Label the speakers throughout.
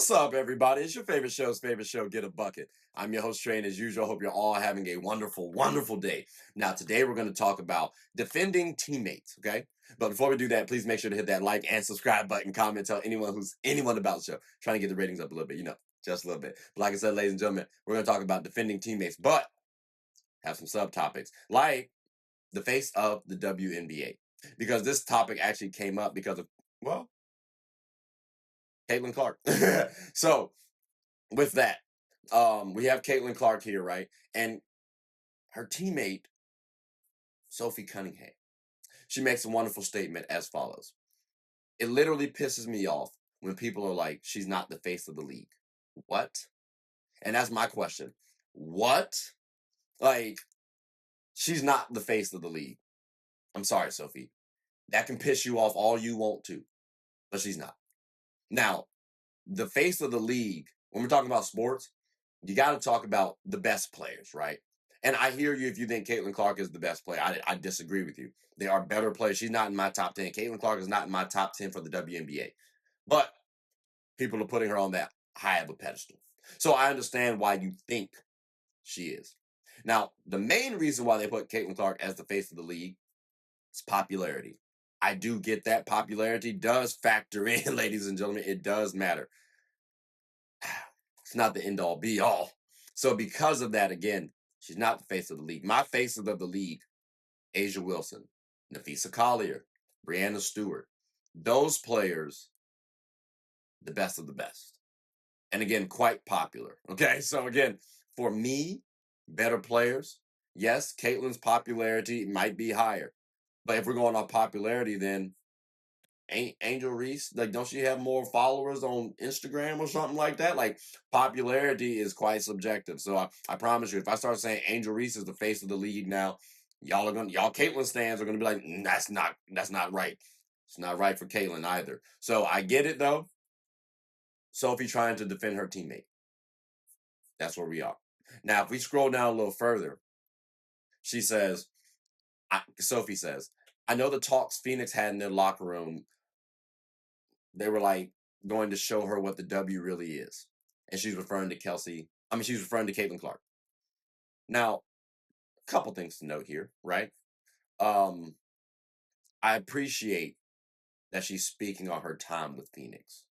Speaker 1: What's up, everybody? It's your favorite show, Get a Bucket. I'm your host, Trey, and as usual, I hope you're all having a wonderful, wonderful day. Now, today we're going to talk about defending teammates, okay? But before we do that, please make sure to hit that like and subscribe button, comment, tell anyone about the show. Trying to get the ratings up a little bit, just a little bit. But like I said, ladies and gentlemen, we're going to talk about defending teammates, but have some subtopics, like the face of the WNBA. Because this topic actually came up because of, well, Caitlin Clark. So, with that, we have Caitlin Clark here, right? And her teammate, Sophie Cunningham, she makes a wonderful statement as follows. It literally pisses me off when people are like, she's not the face of the league. What? And that's my question. What? Like, she's not the face of the league. I'm sorry, Sophie. That can piss you off all you want to, but she's not. Now, the face of the league, when we're talking about sports, you got to talk about the best players, right? And I hear you if you think Caitlin Clark is the best player. I disagree with you. There are better players. She's not in my top 10. Caitlin Clark is not in my top 10 for the WNBA. But people are putting her on that high of a pedestal. So I understand why you think she is. Now, the main reason why they put Caitlin Clark as the face of the league is popularity. I do get that. Popularity does factor in, ladies and gentlemen. It does matter. It's not the end-all, be-all. So because of that, again, she's not the face of the league. My faces of the league, Asia Wilson, Napheesa Collier, Breanna Stewart. Those players, the best of the best. And again, quite popular. Okay, so again, for me, better players. Yes, Caitlin's popularity might be higher. But if we're going on popularity, then Angel Reese, like, don't she have more followers on Instagram or something like that? Like, popularity is quite subjective. So I promise you, if I start saying Angel Reese is the face of the league now, y'all Caitlyn stands are gonna be like, that's not right. It's not right for Caitlyn either. So I get it though. Sophie trying to defend her teammate. That's where we are. Now, if we scroll down a little further, Sophie says, I know the talks Phoenix had in their locker room, they were like going to show her what the W really is. And she's referring to she's referring to Caitlin Clark. Now, a couple things to note here, right? I appreciate that she's speaking on her time with Phoenix.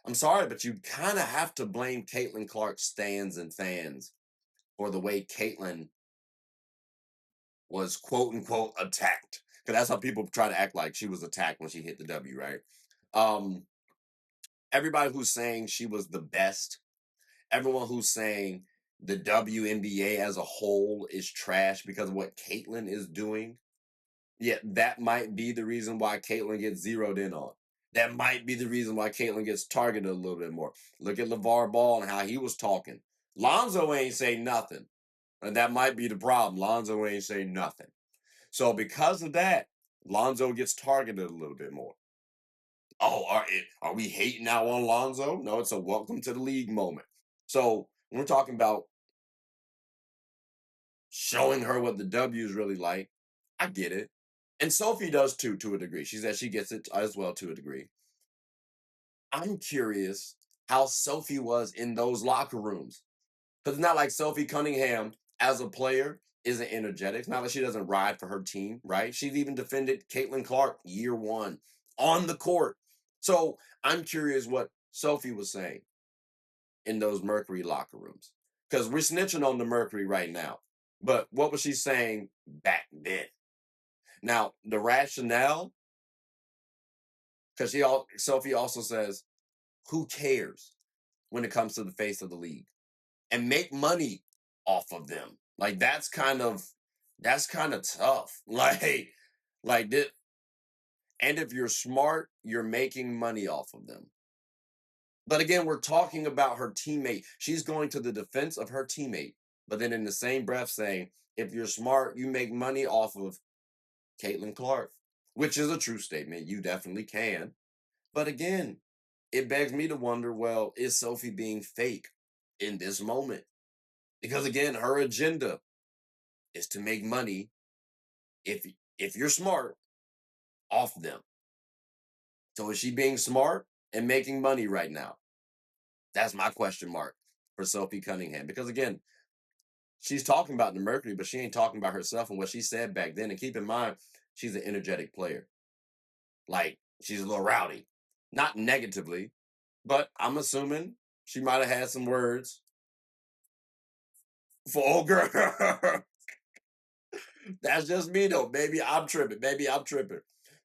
Speaker 1: I'm sorry, but you kind of have to blame Caitlin Clark's stands and fans for the way Caitlin was quote unquote attacked. Because that's how people try to act like she was attacked when she hit the W, right? Everybody who's saying she was the best, everyone who's saying the WNBA as a whole is trash because of what Caitlyn is doing, yeah, that might be the reason why Caitlyn gets zeroed in on. That might be the reason why Caitlyn gets targeted a little bit more. Look at LeVar Ball and how he was talking. Lonzo ain't say nothing. And that might be the problem. Lonzo ain't say nothing. So because of that, Lonzo gets targeted a little bit more. Oh, are we hating now on Lonzo? No, it's a welcome to the league moment. So when we're talking about showing her what the W is really like, I get it. And Sophie does too, to a degree. She says she gets it as well to a degree. I'm curious how Sophie was in those locker rooms. Because it's not like Sophie Cunningham as a player isn't energetic. It's not like she doesn't ride for her team, right? She's even defended Caitlin Clark year one on the court. So I'm curious what Sophie was saying in those Mercury locker rooms. Because we're snitching on the Mercury right now. But what was she saying back then? Now, the rationale, because Sophie also says, who cares when it comes to the face of the league? And make money off of them. Like, that's kind of tough. Like this. And if you're smart, you're making money off of them. But again, we're talking about her teammate. She's going to the defense of her teammate, but then in the same breath saying, if you're smart, you make money off of Caitlin Clark, which is a true statement. You definitely can. But again, it begs me to wonder, well, is Sophie being fake in this moment? Because again, her agenda is to make money. If you're smart, off them. So is she being smart and making money right now? That's my question mark for Sophie Cunningham. Because again, she's talking about the Mercury, but she ain't talking about herself and what she said back then. And keep in mind, she's an energetic player. Like, she's a little rowdy. Not negatively, but I'm assuming she might have had some words for old girl. That's just me though. Maybe I'm tripping.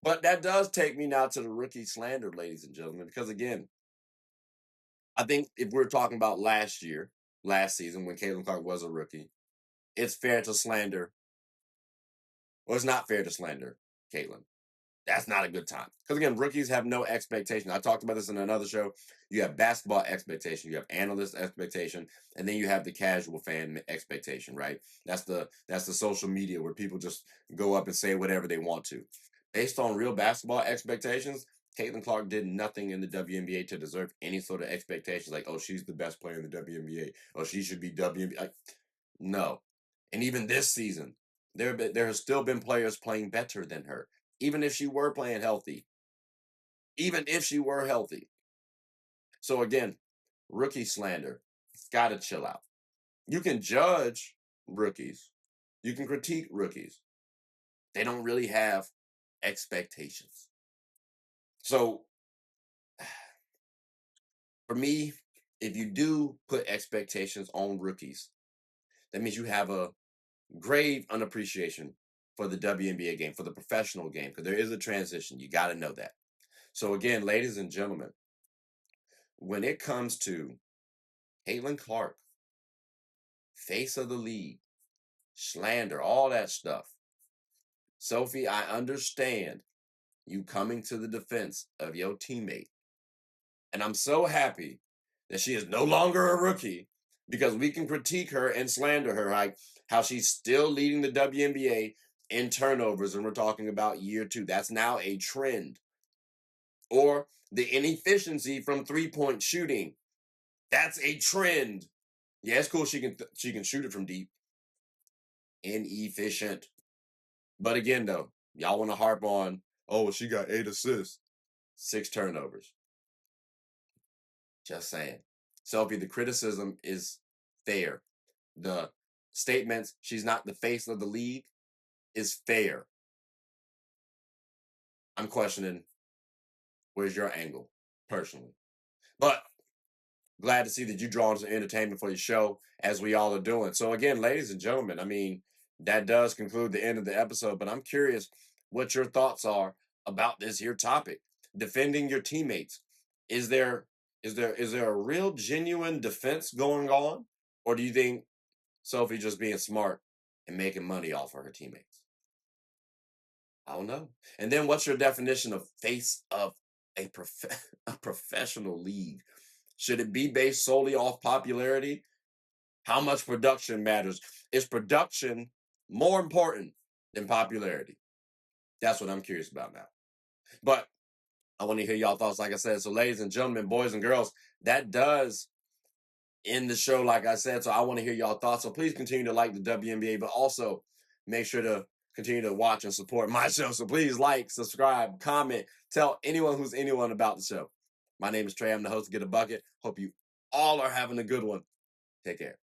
Speaker 1: But that does take me now to the rookie slander, ladies and gentlemen, because again, I think if we're talking about last season, when Caitlin Clark was a rookie, it's fair to slander. Well, it's not fair to slander Caitlin. That's not a good time. Because again, rookies have no expectation. I talked about this in another show. You have basketball expectation, you have analyst expectation, and then you have the casual fan expectation, right? That's the social media where people just go up and say whatever they want to. Based on real basketball expectations, Caitlin Clark did nothing in the WNBA to deserve any sort of expectations. Like, oh, she's the best player in the WNBA. Oh, she should be WNBA. No. And even this season, there has still been players playing better than her, even if she were playing healthy. Even if she were healthy. So again, rookie slander. Gotta chill out. You can judge rookies. You can critique rookies. They don't really have expectations. So for me, if you do put expectations on rookies, that means you have a grave unappreciation for the WNBA game, for the professional game, because there is a transition. You got to know that. So again, ladies and gentlemen, when it comes to Caitlin Clark, face of the league, slander, all that stuff, Sophie, I understand you coming to the defense of your teammate. And I'm so happy that she is no longer a rookie because we can critique her and slander her, like how she's still leading the WNBA in turnovers, and we're talking about year 2. That's now a trend. Or the inefficiency from 3-point shooting. That's a trend. Yeah, it's cool she can shoot it from deep. Inefficient. But again, though, y'all want to harp on, oh, she got 8 assists, 6 turnovers. Just saying. Sophie, the criticism is fair. The statements, she's not the face of the league, is fair. I'm questioning, where's your angle, personally? But glad to see that you draw some entertainment for your show, as we all are doing. So again, ladies and gentlemen, I mean, that does conclude the end of the episode, but I'm curious what your thoughts are about this here topic. Defending your teammates. Is there a real genuine defense going on? Or do you think Sophie just being smart and making money off of her teammates? I don't know. And then what's your definition of face of a professional league? Should it be based solely off popularity? How much production matters? Is production more important than popularity? That's what I'm curious about now. But I want to hear y'all thoughts, like I said. So ladies and gentlemen, boys and girls, that does end the show, like I said. So I want to hear y'all thoughts. So please continue to like the WNBA, but also make sure to continue to watch and support my show. So please like, subscribe, comment, tell anyone who's anyone about the show. My name is Trey. I'm the host of Get a Bucket. Hope you all are having a good one. Take care.